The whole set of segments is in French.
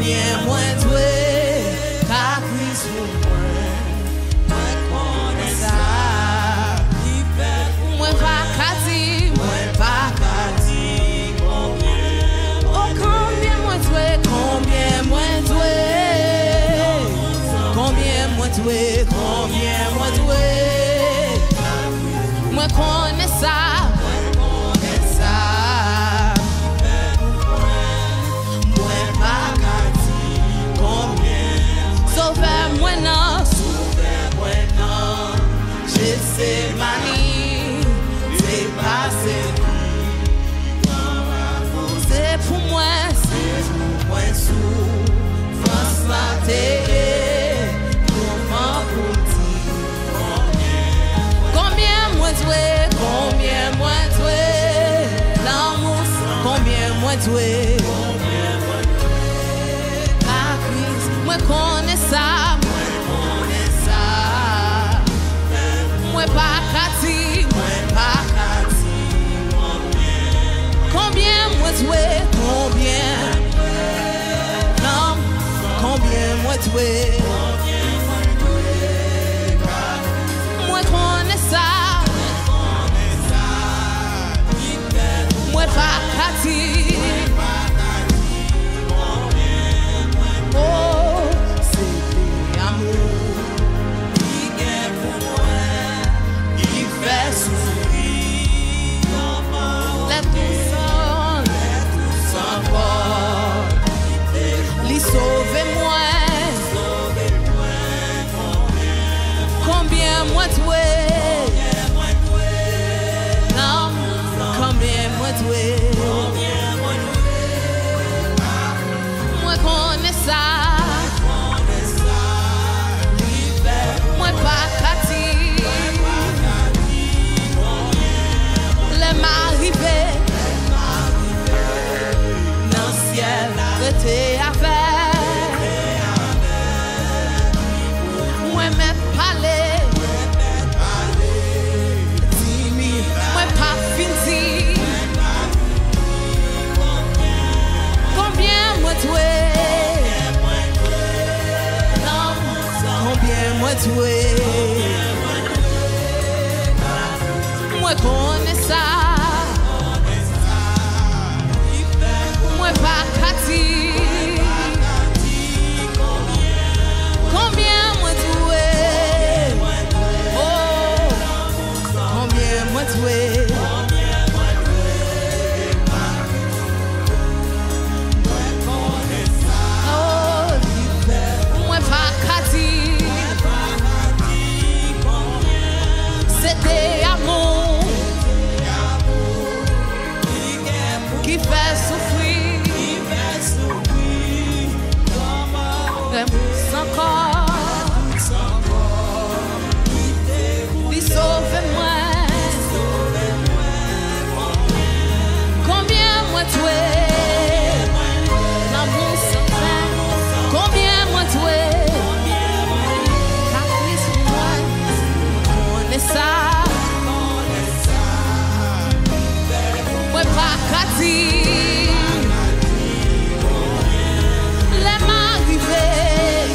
combien moins doué, car Christ moi connais ça. Moi pas qu'à dire, combien. Oh combien moins doué, combien moins doué, combien moins doué, combien moins doué. Moi connais ça. C'est mani, c'est passé. C'est pour moi sous France la télé. Comment pour combien moins doué, combien moins doué. L'amour, combien moins doué. Ah Christ, moi connais ça. Moi pas qu'à dire, combien moi doué, combien, non, combien moi doué, moi connais ça, moi pas qu'à dire, oh, c'est l'amour. Fait souffrir, les tous encore, les sauvez-moi, combien moi doué, non, combien moi doué, moi connais ça, moi pas qu'à dire. M'arriver dans le ciel que t'es avec moi m'ai parlé dis-moi moi pas fini combien moi doué non combien moi doué moi connais ça. Pas qu'à dire, combien moi doué, oh, combien moi doué, oh, moi pas qu'à dire, c'était amour qui fait souffrir. Sauve-moi, combien moi tué, l'amour sans fin, combien moi tué, car Christ moi, on est ça, moi pas qu'à dire, les m'arriver.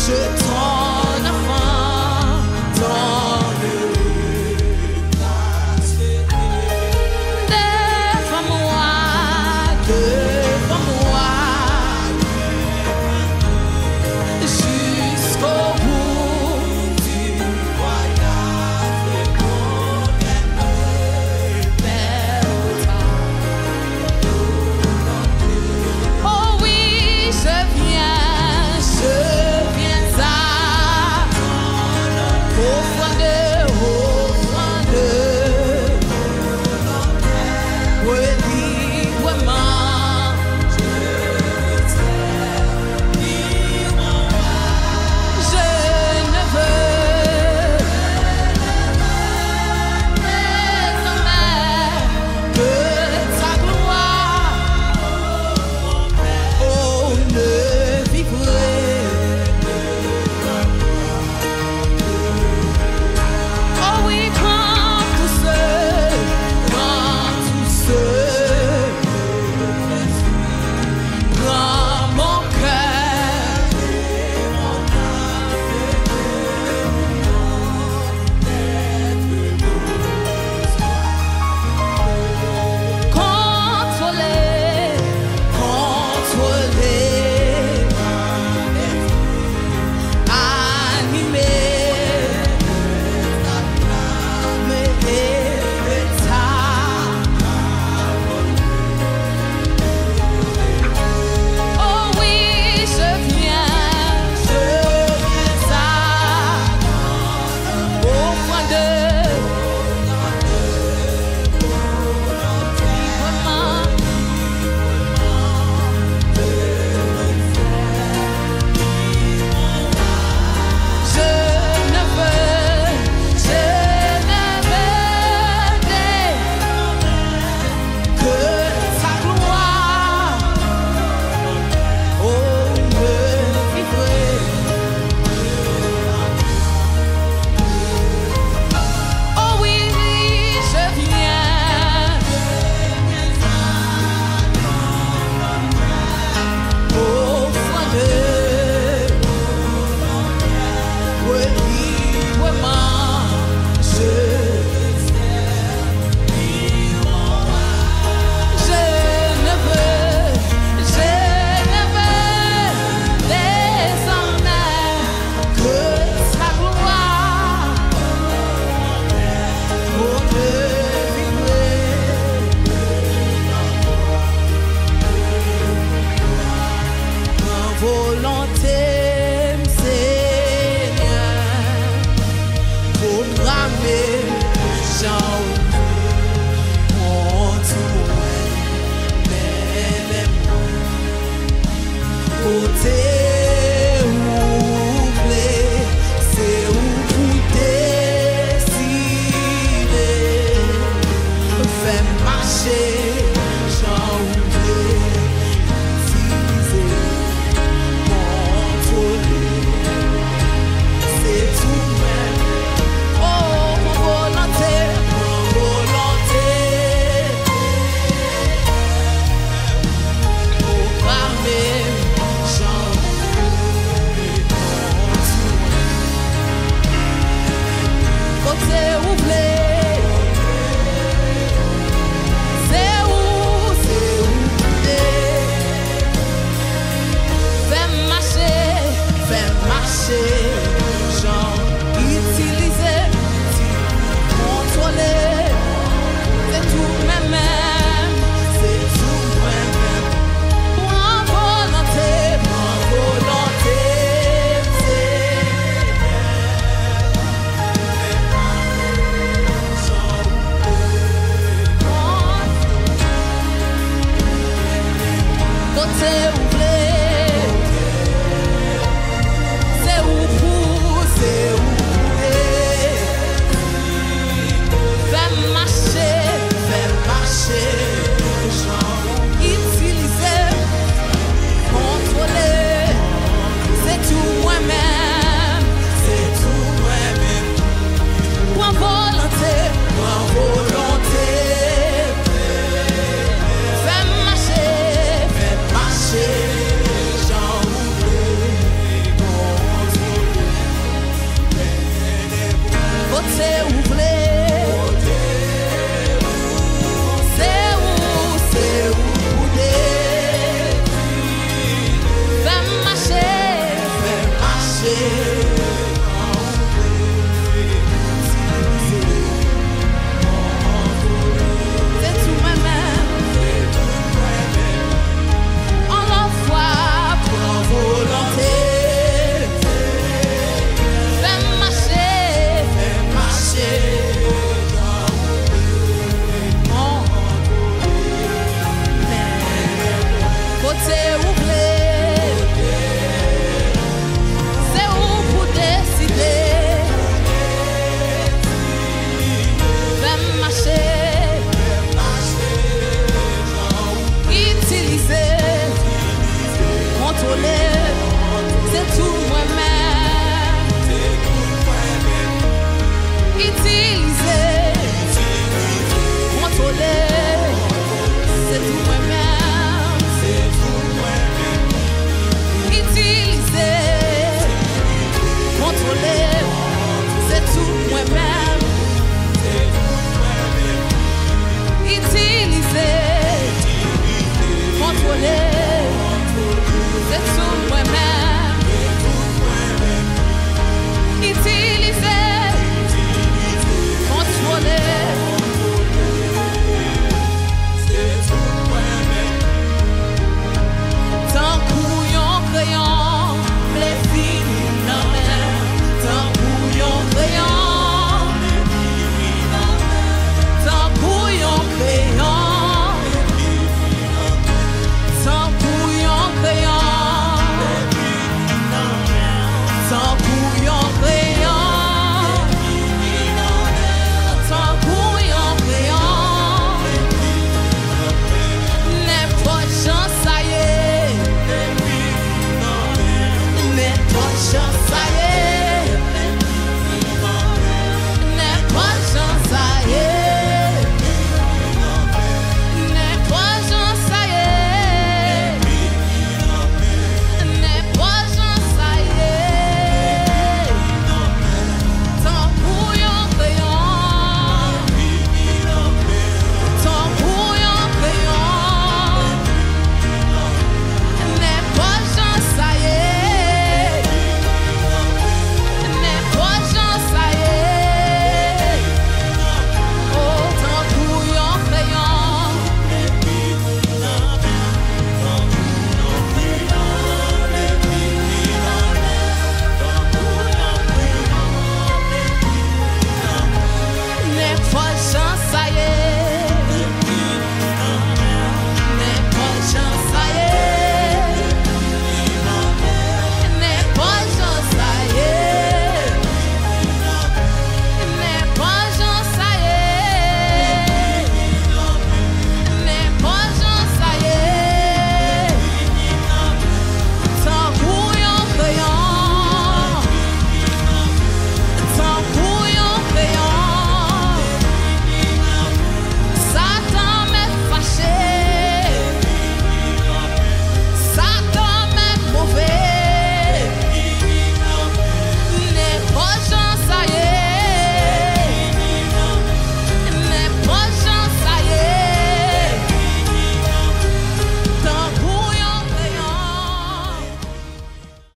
Je ton enfant dans le passé. Devant moi, jusqu'au bout du voyage qu'on aime, Père. Oh oui, je viens à profondeur, librement, je ne veux désormais que ta gloire. Oh, ne vivrai. Oh oui, quand tout seul, prends mon cœur, contrôler, animer, oh oui, je viens à au point de librement. Je ne veux que ta gloire. Oh, me vivrai. Oh oui, je viens au fond de librement. Je ne veux désormais que ta gloire. Oh, me vivrai. Ma volonté, Seigneur, programmée, j'en mon tour, mais côté oublé, c'est où vous décidez, fais marcher, j'en utiliser mon tour, c'est tout même. Oh, mon volonté, programmée, j'en côté oublé, c'est où t'es. Fais marcher,